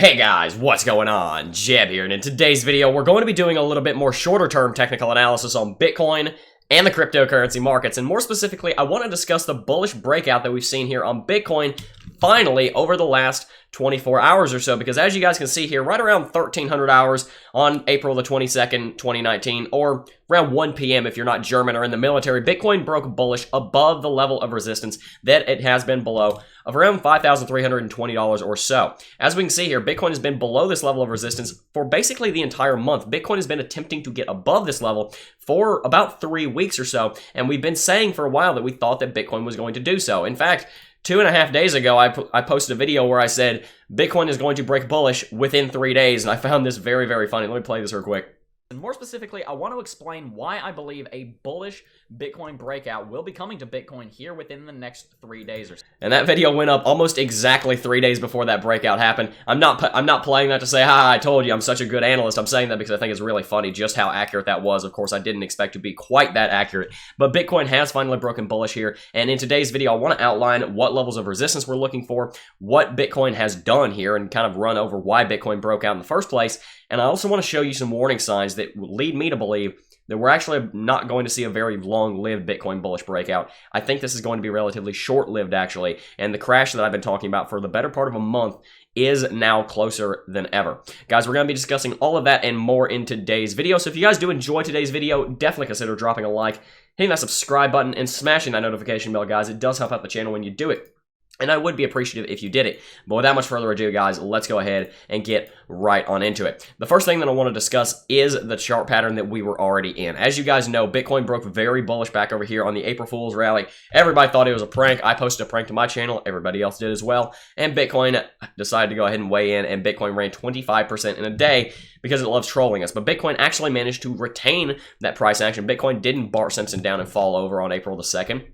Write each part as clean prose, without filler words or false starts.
Hey guys, what's going on? Jeb here, and in today's video, we're going to be doing a little bit more shorter-term technical analysis on Bitcoin and the cryptocurrency markets, and more specifically, I want to discuss the bullish breakout that we've seen here on Bitcoin finally over the last 24 hours or so, because as you guys can see here, right around 1300 hours on April the 22nd, 2019, or around 1 p.m. if you're not German or in the military, Bitcoin broke bullish above the level of resistance that it has been below of around $5,320 or so. As we can see here, Bitcoin has been below this level of resistance for basically the entire month. Bitcoin has been attempting to get above this level for about 3 weeks or so, and we've been saying for a while that we thought that Bitcoin was going to do so. In fact, 2.5 days ago, I posted a video where I said Bitcoin is going to break bullish within 3 days, and I found this very, very funny. Let me play this real quick. And more specifically, I want to explain why I believe a bullish Bitcoin breakout will be coming to Bitcoin here within the next 3 days or so. And that video went up almost exactly 3 days before that breakout happened. I'm not playing that to say, I told you I'm such a good analyst. I'm saying that because I think it's really funny just how accurate that was. Of course, I didn't expect to be quite that accurate, but Bitcoin has finally broken bullish here. And in today's video, I want to outline what levels of resistance we're looking for, what Bitcoin has done here, and kind of run over why Bitcoin broke out in the first place. And I also want to show you some warning signs that lead me to believe that we're actually not going to see a very long-lived Bitcoin bullish breakout. I think this is going to be relatively short-lived, actually, and the crash that I've been talking about for the better part of a month is now closer than ever. Guys, we're going to be discussing all of that and more in today's video, so if you guys do enjoy today's video, definitely consider dropping a like, hitting that subscribe button, and smashing that notification bell, guys. It does help out the channel when you do it. And I would be appreciative if you did it. But without much further ado, guys, let's go ahead and get right on into it. The first thing that I want to discuss is the chart pattern that we were already in. As you guys know, Bitcoin broke very bullish back over here on the April Fool's rally. Everybody thought it was a prank. I posted a prank to my channel. Everybody else did as well. And Bitcoin decided to go ahead and weigh in, and Bitcoin ran 25% in a day because it loves trolling us. But Bitcoin actually managed to retain that price action. Bitcoin didn't Bart Simpson down and fall over on April the 2nd.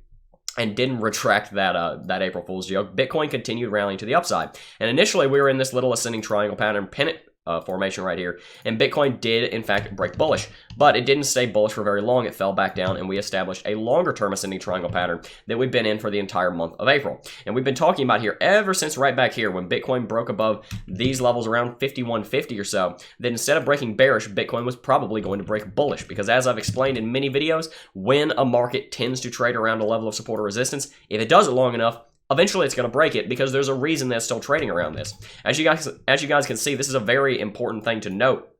And didn't retract that April Fool's joke. Bitcoin continued rallying to the upside. And initially, we were in this little ascending triangle pattern pennant formation right here. And Bitcoin did, in fact, break bullish. But it didn't stay bullish for very long. It fell back down, and we established a longer-term ascending triangle pattern that we've been in for the entire month of April. And we've been talking about here ever since right back here when Bitcoin broke above these levels around 5150 or so, that instead of breaking bearish, Bitcoin was probably going to break bullish. Because as I've explained in many videos, when a market tends to trade around a level of support or resistance, if it does it long enough, eventually it's going to break it because there's a reason that's still trading around this. As you guys can see, this is a very important thing to note.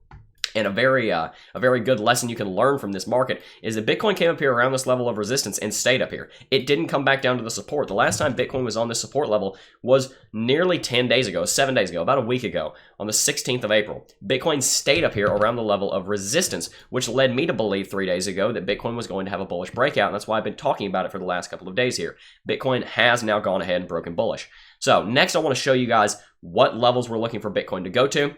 And a very good lesson you can learn from this market is that Bitcoin came up here around this level of resistance and stayed up here. It didn't come back down to the support. The last time Bitcoin was on this support level was nearly 10 days ago, 7 days ago, about a week ago, on the 16th of April. Bitcoin stayed up here around the level of resistance, which led me to believe 3 days ago that Bitcoin was going to have a bullish breakout, and that's why I've been talking about it for the last couple of days here. Bitcoin has now gone ahead and broken bullish. So next I want to show you guys what levels we're looking for Bitcoin to go to.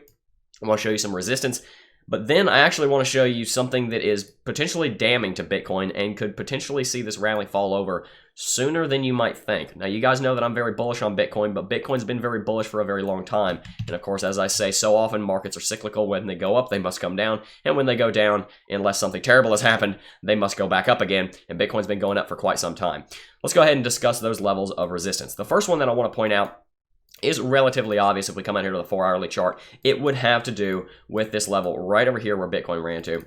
I want to show you some resistance. But then I actually want to show you something that is potentially damning to Bitcoin and could potentially see this rally fall over sooner than you might think. Now, you guys know that I'm very bullish on Bitcoin, but Bitcoin's been very bullish for a very long time. And of course, as I say so often, markets are cyclical. When they go up, they must come down. And when they go down, unless something terrible has happened, they must go back up again. And Bitcoin's been going up for quite some time. Let's go ahead and discuss those levels of resistance. The first one that I want to point out is relatively obvious if we come out here to the 4-hourly chart. It would have to do with this level right over here where Bitcoin ran to.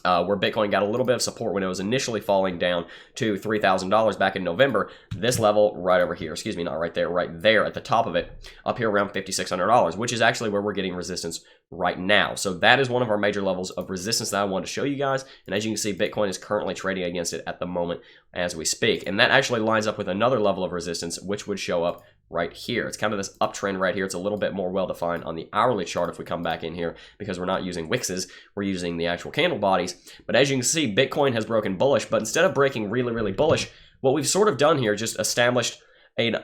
Where Bitcoin got a little bit of support when it was initially falling down to $3,000 back in November. This level right over here, excuse me, not right there at the top of it, up here around $5,600, which is actually where we're getting resistance right now. So that is one of our major levels of resistance that I wanted to show you guys. And as you can see, Bitcoin is currently trading against it at the moment as we speak. And that actually lines up with another level of resistance, which would show up right here. It's kind of this uptrend right here. It's a little bit more well-defined on the hourly chart if we come back in here, because we're not using wixes, we're using the actual candle bodies. But as you can see, Bitcoin has broken bullish, but instead of breaking really, really bullish, what we've sort of done here, just established an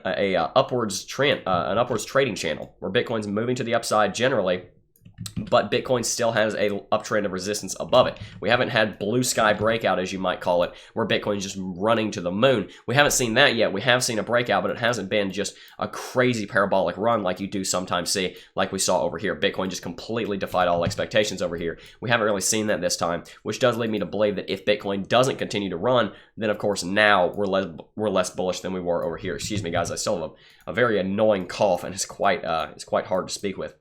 upwards trading channel where Bitcoin's moving to the upside generally, but Bitcoin still has a uptrend of resistance above it. We haven't had blue sky breakout, as you might call it, where Bitcoin's just running to the moon. We haven't seen that yet. We have seen a breakout, but it hasn't been just a crazy parabolic run like you do sometimes see, like we saw over here. Bitcoin just completely defied all expectations over here. We haven't really seen that this time, which does lead me to believe that if Bitcoin doesn't continue to run, then of course now we're less bullish than we were over here. Excuse me, guys. I still have a very annoying cough, and it's quite hard to speak with.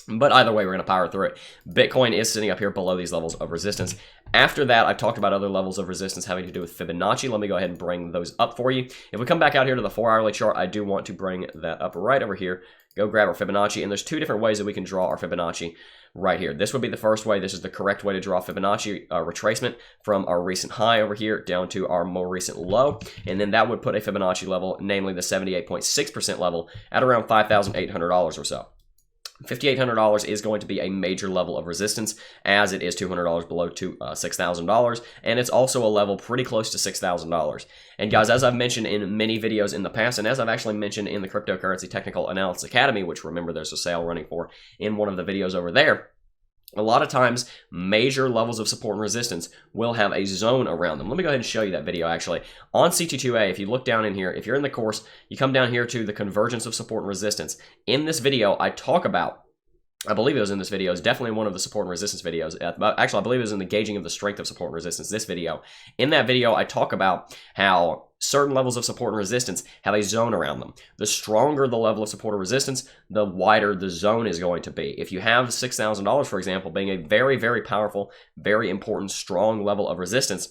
But either way, we're going to power through it. Bitcoin is sitting up here below these levels of resistance. After that, I've talked about other levels of resistance having to do with Fibonacci. Let me go ahead and bring those up for you. If we come back out here to the 4-hourly chart, I do want to bring that up right over here. Go grab our Fibonacci, and there's two different ways that we can draw our Fibonacci right here. This would be the first way. This is the correct way to draw Fibonacci retracement from our recent high over here down to our more recent low, and then that would put a Fibonacci level, namely the 78.6% level, at around $5,800 or so. $5,800 is going to be a major level of resistance, as it is $200 below to $6,000, and it's also a level pretty close to $6,000. And guys, as I've mentioned in many videos in the past, and as I've actually mentioned in the Cryptocurrency Technical Analysis Academy, which remember there's a sale running for in one of the videos over there, a lot of times, major levels of support and resistance will have a zone around them. Let me go ahead and show you that video, actually. On CT2A, if you look down in here, if you're in the course, you come down here to the convergence of support and resistance. In this video, I talk about, I believe it was in this video, it's definitely one of the support and resistance videos. Actually, I believe it was in the gauging of the strength of support and resistance, this video. In that video, I talk about how certain levels of support and resistance have a zone around them. The stronger the level of support or resistance, the wider the zone is going to be. If you have $6,000, for example, being a very, very powerful, very important, strong level of resistance,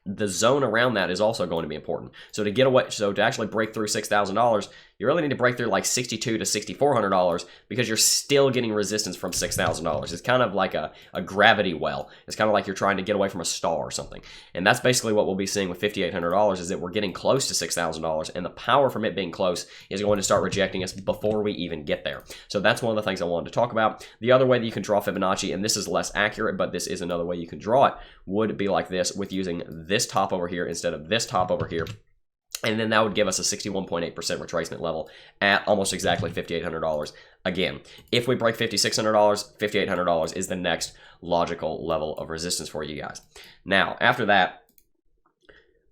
the zone around that is also going to be important. So to get away, so to actually break through $6,000, you really need to break through like $6,200 to $6,400 because you're still getting resistance from $6,000. It's kind of like a gravity well. It's kind of like you're trying to get away from a star or something. And that's basically what we'll be seeing with $5,800 is that we're getting close to $6,000, and the power from it being close is going to start rejecting us before we even get there. So that's one of the things I wanted to talk about. The other way that you can draw Fibonacci, and this is less accurate, but this is another way you can draw it, would be like this with using this top over here instead of this top over here. And then that would give us a 61.8% retracement level at almost exactly $5,800. Again, if we break $5,600, $5,800 is the next logical level of resistance for you guys. Now, after that,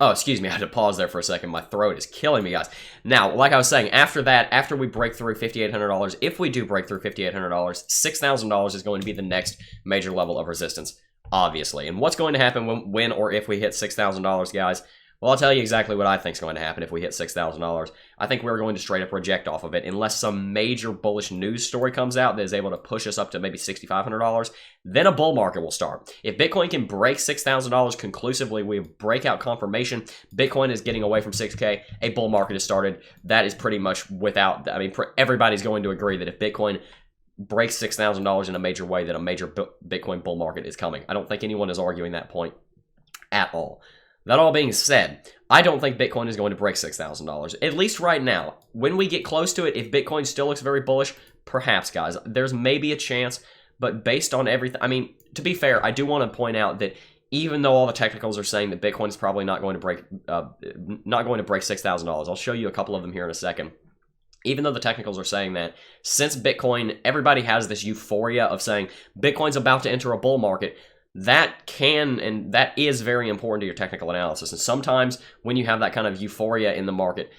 oh, excuse me, I had to pause there for a second. My throat is killing me, guys. Now, like I was saying, after that, after we break through $5,800, if we do break through $5,800, $6,000 is going to be the next major level of resistance, obviously. And what's going to happen when or if we hit $6,000, guys? Well, I'll tell you exactly what I think is going to happen if we hit $6,000. I think we're going to straight up reject off of it unless some major bullish news story comes out that is able to push us up to maybe $6,500. Then a bull market will start. If Bitcoin can break $6,000 conclusively, we have breakout confirmation, Bitcoin is getting away from 6K, a bull market has started. That is pretty much without, I mean, everybody's going to agree that if Bitcoin breaks $6,000 in a major way, then a major Bitcoin bull market is coming. I don't think anyone is arguing that point at all. That all being said, I don't think Bitcoin is going to break $6,000, at least right now. When we get close to it, if Bitcoin still looks very bullish, perhaps, guys. There's maybe a chance, but based on everything, I mean, to be fair, I do want to point out that even though all the technicals are saying that Bitcoin is probably not going to break $6,000, I'll show you a couple of them here in a second. Even though the technicals are saying that, since Bitcoin, everybody has this euphoria of saying Bitcoin's about to enter a bull market, that can and that is very important to your technical analysis. And sometimes when you have that kind of euphoria in the market,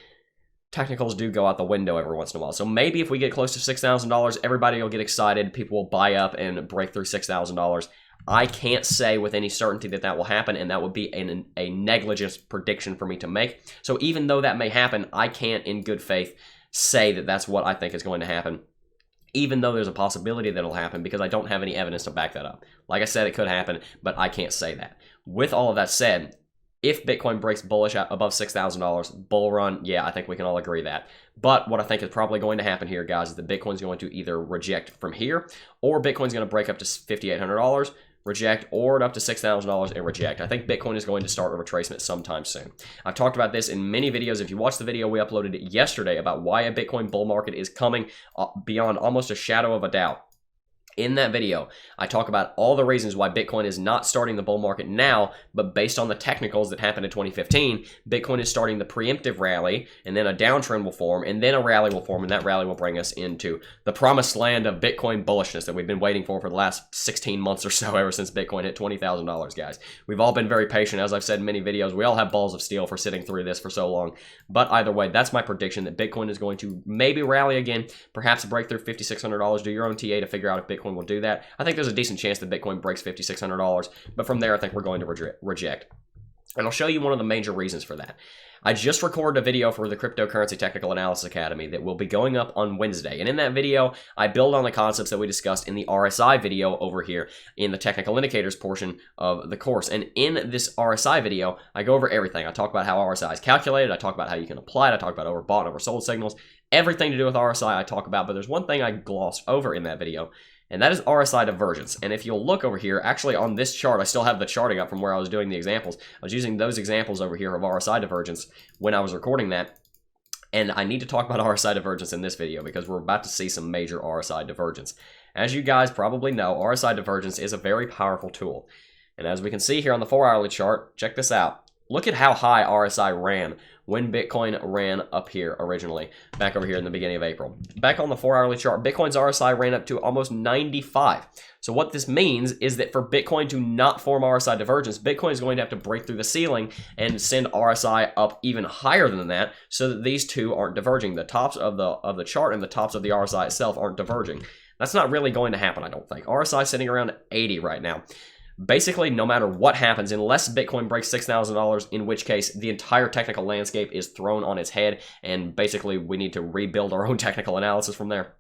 technicals do go out the window every once in a while. So maybe if we get close to $6,000, everybody will get excited. People will buy up and break through $6,000. I can't say with any certainty that that will happen, and that would be a negligent prediction for me to make. So even though that may happen, I can't in good faith say that that's what I think is going to happen, even though there's a possibility that it'll happen, because I don't have any evidence to back that up. Like I said, it could happen, but I can't say that. With all of that said, if Bitcoin breaks bullish above $6,000, bull run, yeah, I think we can all agree that. But what I think is probably going to happen here, guys, is that Bitcoin's going to either reject from here, or Bitcoin's going to break up to $5,800, reject, or up to $6,000 and reject. I think Bitcoin is going to start a retracement sometime soon. I've talked about this in many videos. If you watched the video we uploaded yesterday about why a Bitcoin bull market is coming beyond almost a shadow of a doubt, in that video, I talk about all the reasons why Bitcoin is not starting the bull market now, but based on the technicals that happened in 2015, Bitcoin is starting the preemptive rally, and then a downtrend will form, and then a rally will form, and that rally will bring us into the promised land of Bitcoin bullishness that we've been waiting for the last 16 months or so, ever since Bitcoin hit $20,000, guys. We've all been very patient. As I've said in many videos, we all have balls of steel for sitting through this for so long. But either way, that's my prediction, that Bitcoin is going to maybe rally again, perhaps break through $5,600. Do your own TA to figure out if Bitcoin will do that. I think there's a decent chance that Bitcoin breaks $5,600, but from there I think we're going to reject. And I'll show you one of the major reasons for that. I just recorded a video for the Cryptocurrency Technical Analysis Academy that will be going up on Wednesday. And in that video, I build on the concepts that we discussed in the RSI video over here in the technical indicators portion of the course. And in this RSI video, I go over everything. I talk about how RSI is calculated. I talk about how you can apply it. I talk about overbought and oversold signals. Everything to do with RSI I talk about, but there's one thing I glossed over in that video, and that is RSI divergence. And if you'll look over here, actually on this chart, I still have the charting up from where I was doing the examples. I was using those examples over here of RSI divergence when I was recording that. And I need to talk about RSI divergence in this video because we're about to see some major RSI divergence. As you guys probably know, RSI divergence is a very powerful tool. And as we can see here on the 4-hourly chart, check this out. Look at how high RSI ran when Bitcoin ran up here originally, back over here in the beginning of April. Back on the 4-hourly chart, Bitcoin's RSI ran up to almost 95. So what this means is that for Bitcoin to not form RSI divergence, Bitcoin is going to have to break through the ceiling and send RSI up even higher than that so that these two aren't diverging. The tops of the chart and the tops of the RSI itself aren't diverging. That's not really going to happen, I don't think. RSI is sitting around 80 right now. Basically, no matter what happens, unless Bitcoin breaks $6,000, in which case the entire technical landscape is thrown on its head, and basically we need to rebuild our own technical analysis from there.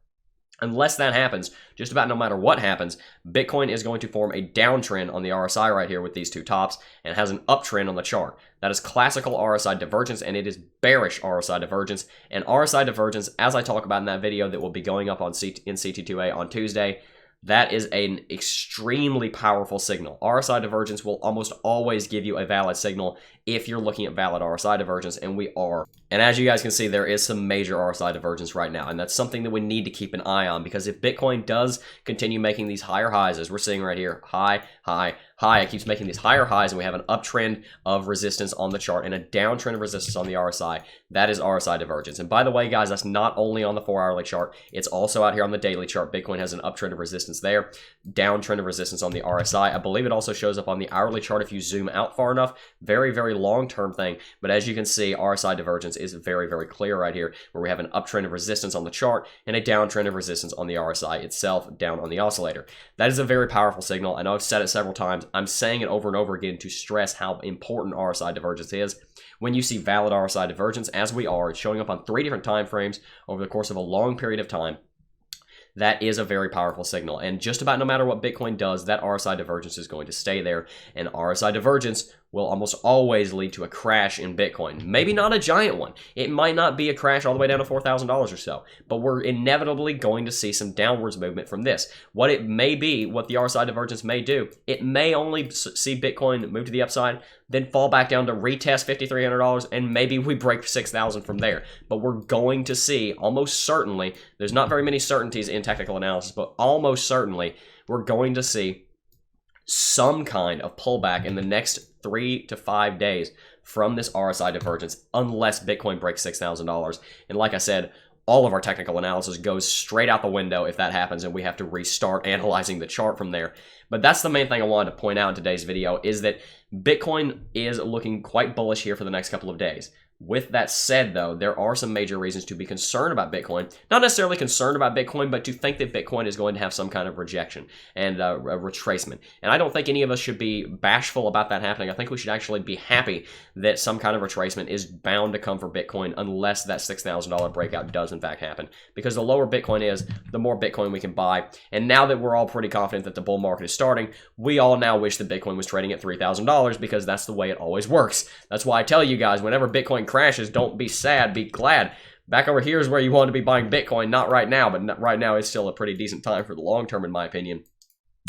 Unless that happens, just about no matter what happens, Bitcoin is going to form a downtrend on the RSI right here with these two tops, and has an uptrend on the chart. That is classical RSI divergence, and it is bearish RSI divergence. And RSI divergence, as I talk about in that video that will be going up on in CT2A on Tuesday, that is an extremely powerful signal. RSI divergence will almost always give you a valid signal if you're looking at valid RSI divergence, and we are. And as you guys can see, there is some major RSI divergence right now, and that's something that we need to keep an eye on, because if Bitcoin does continue making these higher highs, as we're seeing right here, high, high, high, it keeps making these higher highs, and we have an uptrend of resistance on the chart and a downtrend of resistance on the RSI, that is RSI divergence. And by the way, guys, that's not only on the 4-hourly chart, it's also out here on the daily chart. Bitcoin has an uptrend of resistance there, downtrend of resistance on the RSI. I believe it also shows up on the hourly chart if you zoom out far enough. Very, very long-term thing, but as you can see, RSI divergence is very, very clear right here, where we have an uptrend of resistance on the chart and a downtrend of resistance on the RSI itself down on the oscillator. That is a very powerful signal. I know I've said it several times. I'm saying it over and over again to stress how important RSI divergence is. When you see valid RSI divergence, as we are, it's showing up on 3 different time frames over the course of a long period of time. That is a very powerful signal. And just about no matter what Bitcoin does, that RSI divergence is going to stay there. And RSI divergence will almost always lead to a crash in Bitcoin. Maybe not a giant one. It might not be a crash all the way down to $4,000 or so, but we're inevitably going to see some downwards movement from this. What it may be, what the RSI divergence may do, it may only see Bitcoin move to the upside, then fall back down to retest $5,300, and maybe we break 6,000 from there. But we're going to see, almost certainly, there's not very many certainties in technical analysis, but almost certainly, we're going to see some kind of pullback in the next 3 to 5 days from this RSI divergence, unless Bitcoin breaks $6,000. And like I said, all of our technical analysis goes straight out the window if that happens, and we have to restart analyzing the chart from there. But that's the main thing I wanted to point out in today's video, is that Bitcoin is looking quite bullish here for the next couple of days. With that said, though, there are some major reasons to be concerned about Bitcoin. Not necessarily concerned about Bitcoin, but to think that Bitcoin is going to have some kind of rejection and a retracement. And I don't think any of us should be bashful about that happening. I think we should actually be happy that some kind of retracement is bound to come for Bitcoin, unless that $6,000 breakout does in fact happen. Because the lower Bitcoin is, the more Bitcoin we can buy. And now that we're all pretty confident that the bull market is starting, we all now wish that Bitcoin was trading at $3,000, because that's the way it always works. That's why I tell you guys, whenever Bitcoin crashes, don't be sad, be glad. Back over here is where you want to be buying Bitcoin, not right now, but right now is still a pretty decent time for the long term, in my opinion.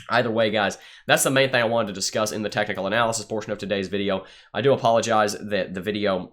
Either way, guys, that's the main thing I wanted to discuss in the technical analysis portion of today's video. I do apologize that the video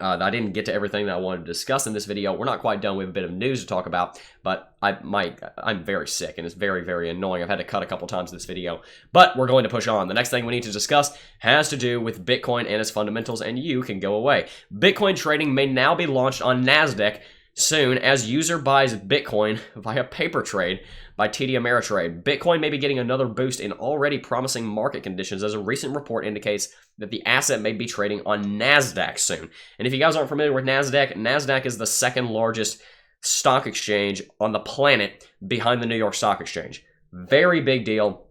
I didn't get to everything that I wanted to discuss in this video. We're not quite done. We have a bit of news to talk about, but I'm very sick, and it's very, very annoying. I've had to cut a couple times this video, but we're going to push on. The next thing we need to discuss has to do with Bitcoin and its fundamentals, and you can go away. Bitcoin trading may now be launched on NASDAQ soon as user buys Bitcoin via paper trade by TD Ameritrade. Bitcoin may be getting another boost in already promising market conditions, as a recent report indicates that the asset may be trading on NASDAQ soon. And if you guys aren't familiar with NASDAQ, NASDAQ is the second largest stock exchange on the planet behind the New York Stock Exchange. Very big deal.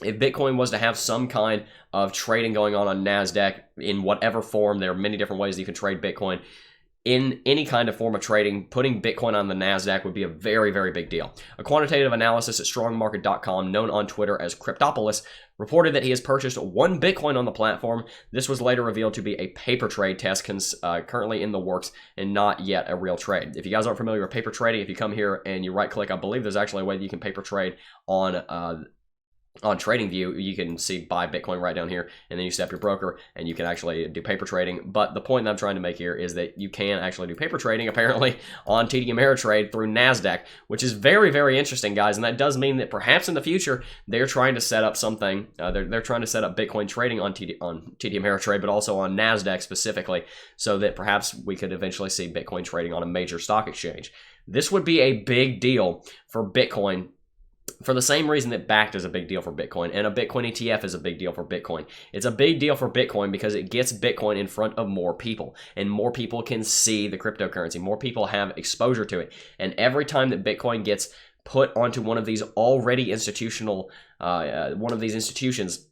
if Bitcoin was to have some kind of trading going on NASDAQ in whatever form, there are many different ways that you can trade Bitcoin. In any kind of form of trading, putting Bitcoin on the NASDAQ would be a very, very big deal. A quantitative analysis at strongmarket.com, known on Twitter as Cryptopolis, reported that he has purchased 1 Bitcoin on the platform. This was later revealed to be a paper trade test currently in the works and not yet a real trade. If you guys aren't familiar with paper trading, if you come here and you right-click, I believe there's actually a way that you can paper trade on TradingView. You can see buy Bitcoin right down here, and then you set up your broker and you can actually do paper trading. But the point that I'm trying to make here is that you can actually do paper trading apparently on TD Ameritrade through NASDAQ, which is very, very interesting, guys. And that does mean that perhaps in the future they're trying to set up something. They're trying to set up Bitcoin trading on TD Ameritrade, but also on NASDAQ specifically, so that perhaps we could eventually see Bitcoin trading on a major stock exchange. This would be a big deal for Bitcoin, for the same reason that BACT is a big deal for Bitcoin, and a Bitcoin ETF is a big deal for Bitcoin. It's a big deal for Bitcoin because it gets Bitcoin in front of more people, and more people can see the cryptocurrency. More people have exposure to it. And every time that Bitcoin gets put onto one of these already institutional, institutions,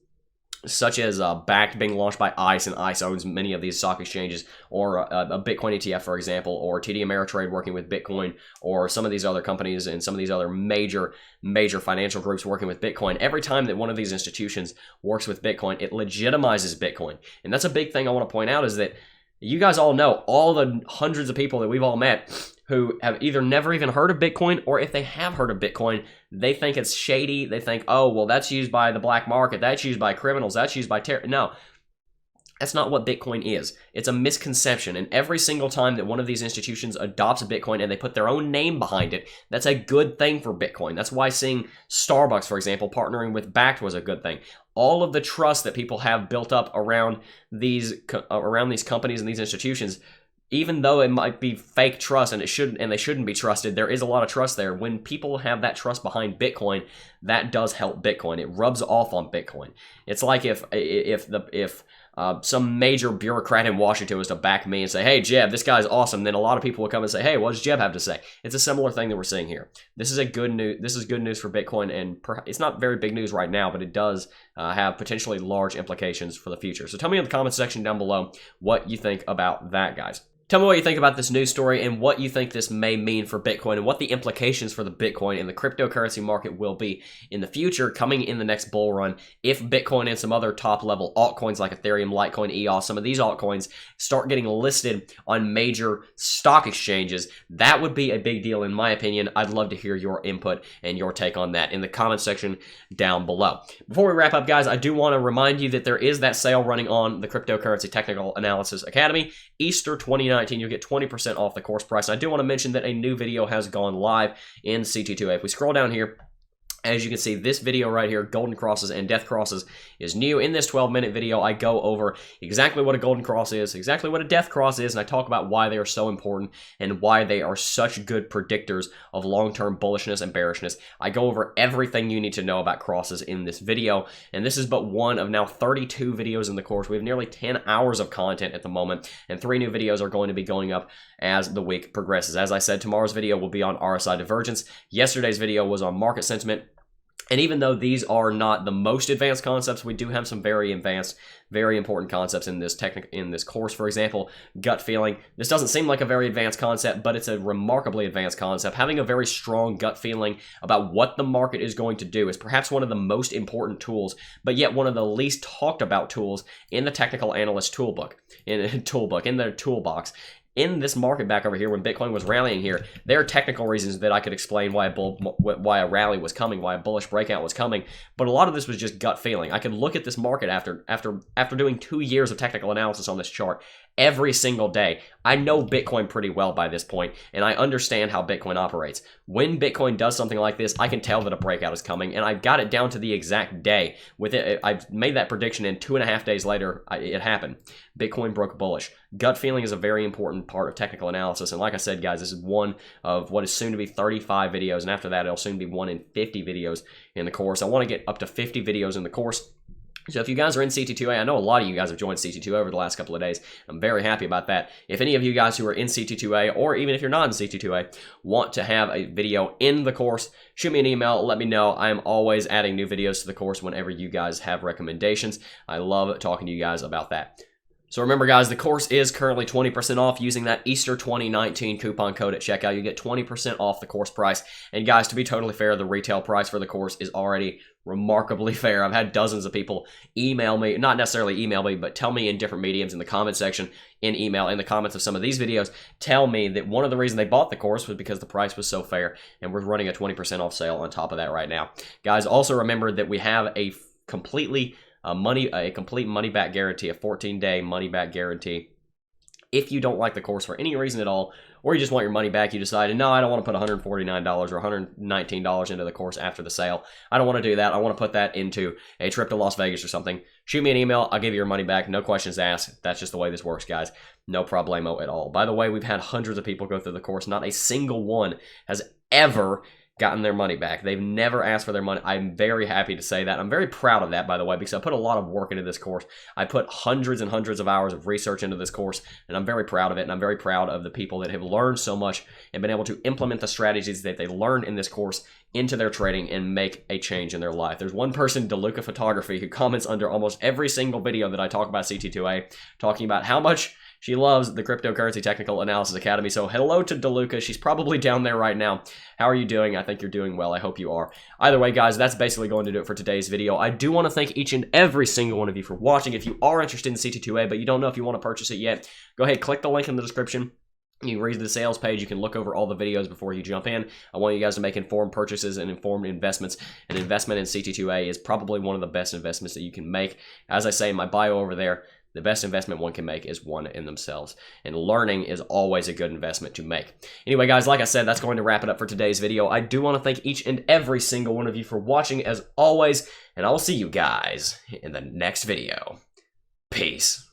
such as BACT being launched by ICE, and ICE owns many of these stock exchanges, or a Bitcoin ETF, for example, or TD Ameritrade working with Bitcoin, or some of these other companies and some of these other major financial groups working with Bitcoin. Every time that one of these institutions works with Bitcoin, it legitimizes Bitcoin. And that's a big thing I want to point out, is that you guys all know, all the hundreds of people that we've all met who have either never even heard of Bitcoin, or if they have heard of Bitcoin, they think it's shady. They think, oh, well, that's used by the black market. That's used by criminals. That's used by terror. No, that's not what Bitcoin is. It's a misconception. And every single time that one of these institutions adopts Bitcoin and they put their own name behind it, that's a good thing for Bitcoin. That's why seeing Starbucks, for example, partnering with BACT was a good thing. All of the trust that people have built up around these companies and these institutions, even though it might be fake trust and they shouldn't be trusted, there is a lot of trust there. When people have that trust behind Bitcoin, that does help Bitcoin. It rubs off on Bitcoin. It's like if some major bureaucrat in Washington was to back me and say, hey, Jeb, this guy's awesome, then a lot of people will come and say, hey, what does Jeb have to say? It's a similar thing that we're seeing here. This is good news for Bitcoin, and it's not very big news right now, but it does have potentially large implications for the future. So tell me in the comments section down below what you think about that, guys. Tell me what you think about this news story and what you think this may mean for Bitcoin and what the implications for the Bitcoin and the cryptocurrency market will be in the future, coming in the next bull run. If Bitcoin and some other top-level altcoins like Ethereum, Litecoin, EOS, some of these altcoins start getting listed on major stock exchanges, that would be a big deal in my opinion. I'd love to hear your input and your take on that in the comment section down below. Before we wrap up, guys, I do want to remind you that there is that sale running on the Cryptocurrency Technical Analysis Academy. Easter 2019, you'll get 20% off the course price. And I do want to mention that a new video has gone live in CT2A. If we scroll down here, as you can see, this video right here, Golden Crosses and Death Crosses, is new. In this 12-minute video, I go over exactly what a Golden Cross is, exactly what a Death Cross is, and I talk about why they are so important and why they are such good predictors of long-term bullishness and bearishness. I go over everything you need to know about crosses in this video, and this is but one of now 32 videos in the course. We have nearly 10 hours of content at the moment, and 3 new videos are going to be going up as the week progresses. As I said, tomorrow's video will be on RSI divergence. Yesterday's video was on market sentiment. And even though these are not the most advanced concepts, we do have some very advanced, very important concepts in this course. For example, gut feeling. This doesn't seem like a very advanced concept, but it's a remarkably advanced concept. Having a very strong gut feeling about what the market is going to do is perhaps one of the most important tools, but yet one of the least talked about tools in the technical analyst toolbox. In this market back over here, when Bitcoin was rallying here, there are technical reasons that I could explain why a rally was coming, why a bullish breakout was coming, but a lot of this was just gut feeling. I could look at this market after doing 2 years of technical analysis on this chart every single day. I know Bitcoin pretty well by this point, and I understand how Bitcoin operates. When Bitcoin does something like this, I can tell that a breakout is coming, and I got it down to the exact day. With it, I made that prediction, and 2.5 days later, it happened. Bitcoin broke bullish. Gut feeling is a very important part of technical analysis, and like I said, guys, this is one of what is soon to be 35 videos, and after that, it'll soon be 1 in 50 videos in the course. I want to get up to 50 videos in the course. So if you guys are in CT2A, I know a lot of you guys have joined CT2A over the last couple of days. I'm very happy about that. If any of you guys who are in CT2A, or even if you're not in CT2A, want to have a video in the course, shoot me an email, let me know. I am always adding new videos to the course whenever you guys have recommendations. I love talking to you guys about that. So remember, guys, the course is currently 20% off using that Easter 2019 coupon code at checkout. You get 20% off the course price. And guys, to be totally fair, the retail price for the course is already remarkably fair. I've had dozens of people email me, not necessarily email me, but tell me in different mediums in the comment section, in email, in the comments of some of these videos, tell me that one of the reasons they bought the course was because the price was so fair, and we're running a 20% off sale on top of that right now. Guys, also remember that we have a complete money back guarantee, a 14-day money back guarantee. If you don't like the course for any reason at all, or you just want your money back, you decided, no, I don't want to put $149 or $119 into the course after the sale. I don't want to do that. I want to put that into a trip to Las Vegas or something. Shoot me an email. I'll give you your money back. No questions asked. That's just the way this works, guys. No problemo at all. By the way, we've had hundreds of people go through the course. Not a single one has ever gotten their money back. They've never asked for their money. I'm very happy to say that. I'm very proud of that, by the way, because I put a lot of work into this course. I put hundreds and hundreds of hours of research into this course, and I'm very proud of it, and I'm very proud of the people that have learned so much and been able to implement the strategies that they learned in this course into their trading and make a change in their life. There's one person, DeLuca Photography, who comments under almost every single video that I talk about CT2A, talking about how much she loves the Cryptocurrency Technical Analysis Academy. So hello to DeLuca. She's probably down there right now. How are you doing? I think you're doing well. I hope you are. Either way, guys, that's basically going to do it for today's video. I do want to thank each and every single one of you for watching. If you are interested in CT2A, but you don't know if you want to purchase it yet, go ahead, click the link in the description. You can read the sales page. You can look over all the videos before you jump in. I want you guys to make informed purchases and informed investments. An investment in CT2A is probably one of the best investments that you can make. As I say in my bio over there, the best investment one can make is one in themselves. And learning is always a good investment to make. Anyway, guys, like I said, that's going to wrap it up for today's video. I do want to thank each and every single one of you for watching as always. And I will see you guys in the next video. Peace.